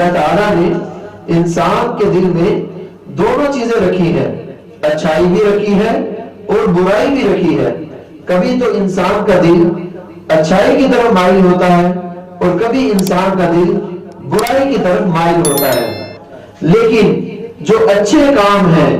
اللہ تعالیٰ نے انسان کے دل میں دونوں چیزیں رکھی ہیں، اچھائی بھی رکھی ہے اور برائی بھی رکھی ہے۔ کبھی تو انسان کا دل اچھائی کی طرف مائل ہوتا ہے اور کبھی انسان کا دل برائی کی طرف مائل ہوتا ہے، لیکن جو اچھے کام ہیں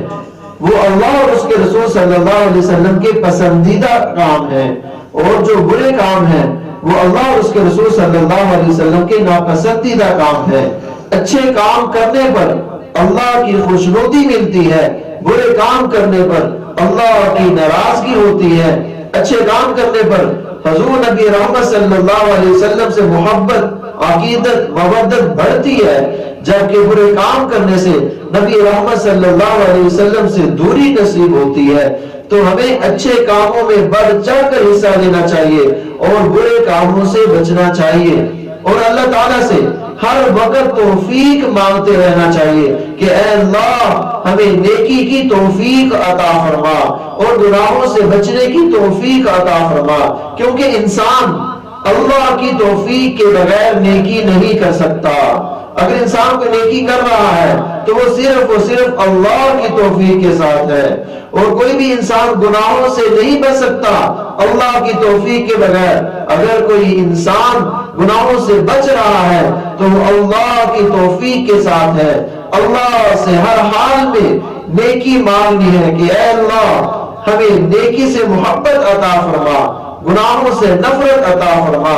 وہ اللہ اور اس کے رسول صلی اللہ علیہ وسلم کے پسندیدہ کام ہیں، اور جو برے کام ہیں وہ اللہ اور اس کے رسول صلی اللہ علیہ وسلم کے ناپسندیدہ کام ہیں۔ اچھے کام کرنے پر اللہ کی خوشنودی ملتی ہے، برے کام کرنے پر اللہ کی ناراضگی ہوتی ہے۔ اچھے کام کرنے پر حضور نبی رحمت صلی اللہ علیہ وسلم سے محبت، عقیدت، مودت بڑھتی ہے، جبکہ برے کام کرنے سے نبی رحمت صلی اللہ علیہ وسلم سے دوری نصیب ہوتی ہے۔ تو ہمیں اچھے کاموں میں بڑھ چڑھ کر حصہ لینا چاہیے اور برے کاموں سے بچنا چاہیے، اور اللہ تعالیٰ سے ہر وقت توفیق مانگتے رہنا چاہیے کہ اے اللہ ہمیں نیکی کی توفیق عطا فرما اور گناہوں سے بچنے کی توفیق عطا فرما، کیونکہ انسان اللہ کی توفیق کے بغیر نیکی نہیں کر سکتا۔ اگر انسان کو نیکی کر رہا ہے تو وہ صرف اللہ کی توفیق کے ساتھ ہے، اور کوئی بھی انسان گناہوں سے نہیں بچ سکتا اللہ کی توفیق کے بغیر۔ اگر کوئی انسان گناہوں سے بچ رہا ہے تو وہ اللہ کی توفیق کے ساتھ ہے۔ اللہ سے ہر حال میں نیکی مانگنی ہے کہ اے اللہ ہمیں نیکی سے محبت عطا فرما، گناہوں سے نفرت عطا فرما،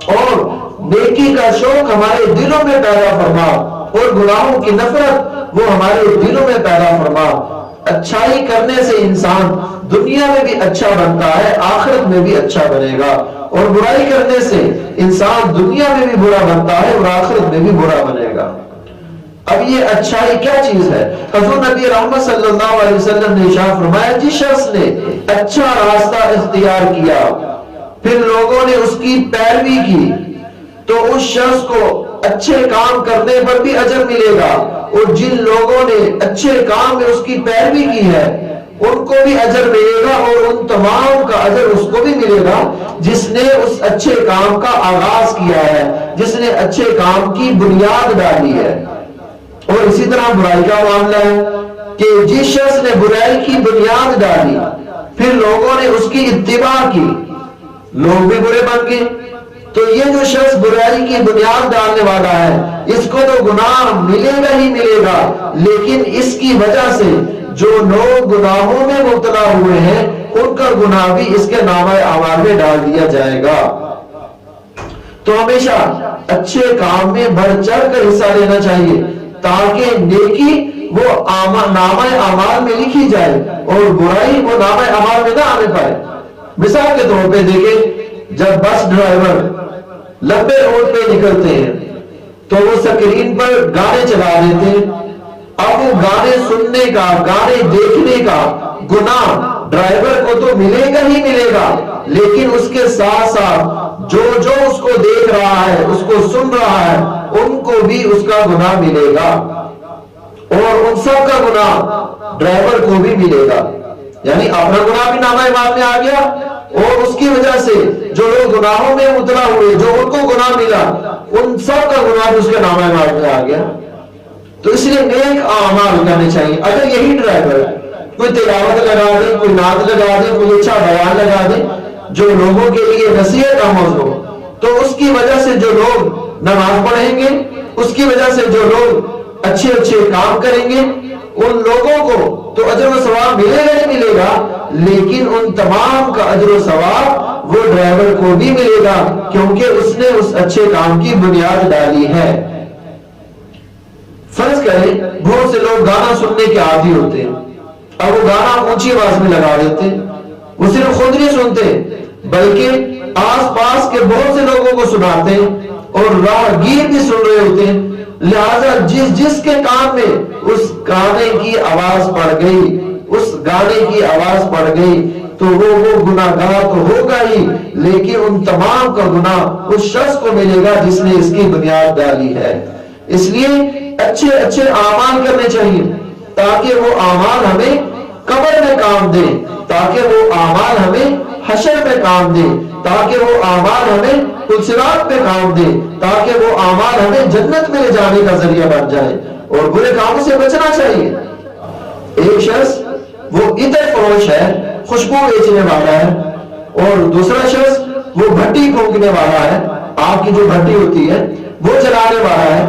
اور نیکی کا شوق ہمارے دلوں میں پیدا فرما، اور گناہوں کی نفرت وہ ہمارے دلوں میں پیدا فرما۔ اچھائی کرنے سے انسان دنیا میں بھی اچھا بنتا ہے، آخرت میں بھی اچھا بنے گا، اور برائی کرنے سے انسان دنیا میں بھی برا بنتا ہے اور آخرت میں بھی برا بنے گا۔ اب یہ اچھائی کیا چیز ہے؟ حضور نبی رحمت صلی اللہ علیہ وسلم نے ارشاد فرمایا، جس شخص نے اچھا راستہ اختیار کیا پھر لوگوں نے اس کی پیروی کی تو اس شخص کو اچھے کام کرنے پر بھی اجر ملے گا، اور جن لوگوں نے اچھے کام میں اس کی پیروی کی ہے ان کو بھی اجر ملے گا، اور ان تمام کا اجر اس کو بھی ملے گا جس نے اس اچھے کام کا آغاز کیا ہے، جس نے اچھے کام کی بنیاد ڈالی ہے۔ اور اسی طرح برائی کا معاملہ ہے کہ جس شخص نے برائی کی بنیاد ڈالی پھر لوگوں نے اس کی اتباع کی، لوگ بھی برے بن گئے، تو یہ جو شخص برائی کی بنیاد ڈالنے والا ہے اس کو تو گناہ ملے گا ہی ملے گا، لیکن اس کی وجہ سے جو لوگ گناہوں میں مبتلا ہوئے ہیں ان کا گناہ بھی اس کے نامہ اعمال میں ڈال دیا جائے گا۔ تو ہمیشہ اچھے کام میں بڑھ چڑھ کر حصہ لینا چاہیے تاکہ نیکی وہ نامہ اعمال میں لکھی جائے اور برائی وہ نامہ اعمال میں نہ آنے پائے۔ مثال کے طور پہ دیکھیں، جب بس ڈرائیور لمبے روڈ پہ نکلتے ہیں تو وہ سکرین پر گانے چلا دیتے ہیں، اب وہ گانے سننے کا، گانے دیکھنے کا گناہ ڈرائیور کو تو ملے گا ہی ملے گا، لیکن اس کے ساتھ ساتھ جو اس کو دیکھ رہا ہے، اس کو سن رہا ہے، ان کو بھی اس کا گناہ ملے گا، اور ان سب کا گناہ ڈرائیور کو بھی ملے گا۔ یعنی اپنا گناہ بھی نامہ اعمال میں آ گیا، اور اس کی وجہ سے جو لوگ گناہوں میں مبتلا ہوئے، جو ان کو گناہ ملا، ان سب کا گناہ بھی اس کے نامہ اعمال میں آ گیا۔ تو اس لیے نیک اعمال کرنے چاہیے۔ اگر یہی ڈرائیور کوئی تلاوت لگا دے، کوئی نعت لگا دے، کوئی اچھا بیان لگا دے جو لوگوں کے لیے نصیحت آموز ہو، تو اس کی وجہ سے جو لوگ نماز پڑھیں گے، اس کی وجہ سے جو لوگ اچھے کام کریں گے، ان لوگوں کو تو اجر و ثواب ملے گا ہی ملے گا، لیکن ان تمام کا اجر و ثواب وہ ڈرائیور کو بھی ملے گا، کیونکہ اس نے اس اچھے کام کی بنیاد ڈالی ہے۔ فرض کریں بہت سے لوگ گانا سننے کے عادی ہوتے ہیں، اب وہ گانا اونچی آواز میں لگا دیتے ہیں، وہ صرف خود نہیں سنتے بلکہ آس پاس کے بہت سے لوگوں کو سناتے ہیں، اور راہگیر بھی سن رہے ہوتے ہیں، لہذا جس کے کام میں اس گانے کی آواز پڑ گئی، اس گانے کی آواز پڑ گئی تو وہ گناہگار تو ہوگا ہی، لیکن ان تمام کا گناہ اس شخص کو ملے گا جس نے اس کی بنیاد ڈالی ہے۔ اس لیے اچھے اعمال کرنے چاہیے تاکہ وہ اعمال ہمیں قبر میں کام دے، تاکہ وہ اعمال ہمیں حشر میں کام دے، تاکہ وہ اعمال ہمیں صراط پہ کام دے، تاکہ وہ اعمال ہمیں جنت میں لے جانے کا ذریعہ بن جائے، اور برے کاموں سے بچنا چاہیے۔ ایک شخص وہ عطر فروش ہے، خوشبو بیچنے والا ہے، اور دوسرا شخص وہ بھٹی پھونکنے والا ہے، آگ کی جو بھٹی ہوتی ہے وہ جلانے والا ہے۔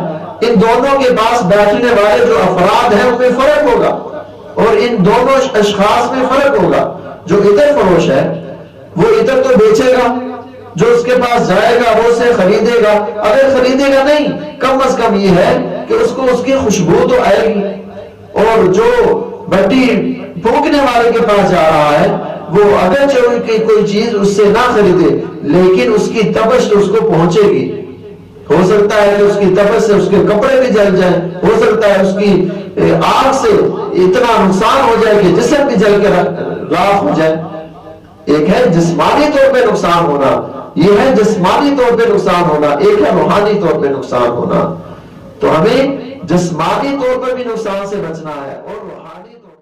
ان دونوں کے پاس بیٹھنے والے جو افراد ہیں ان میں فرق ہوگا، اور ان دونوں اشخاص میں فرق ہوگا۔ جو عطر فروش ہے وہ عطر تو بیچے گا، جو اس کے پاس جائے گا وہ اسے خریدے گا، اگر خریدے گا نہیں کم از کم یہ ہے کہ اس کو اس کی خوشبو تو آئے گی۔ اور جو بھٹی پھونکنے والے کے پاس جا رہا ہے وہ اگرچہ کوئی چیز اس سے نہ خریدے لیکن اس کی تپش تو اس کو پہنچے گی۔ ہو سکتا ہے کہ اس کی تپش سے اس کے کپڑے بھی جل جائیں، ہو سکتا ہے اس کی آگ سے اتنا نقصان ہو جائے کہ جسم بھی جل کے راکھ ہو جائے۔ ایک ہے جسمانی طور پہ نقصان ہونا، یہ ہے جسمانی طور پہ نقصان ہونا، ایک ہے روحانی طور پہ نقصان ہونا۔ تو ہمیں جسمانی طور پر بھی نقصان سے بچنا ہے اور روحانی طور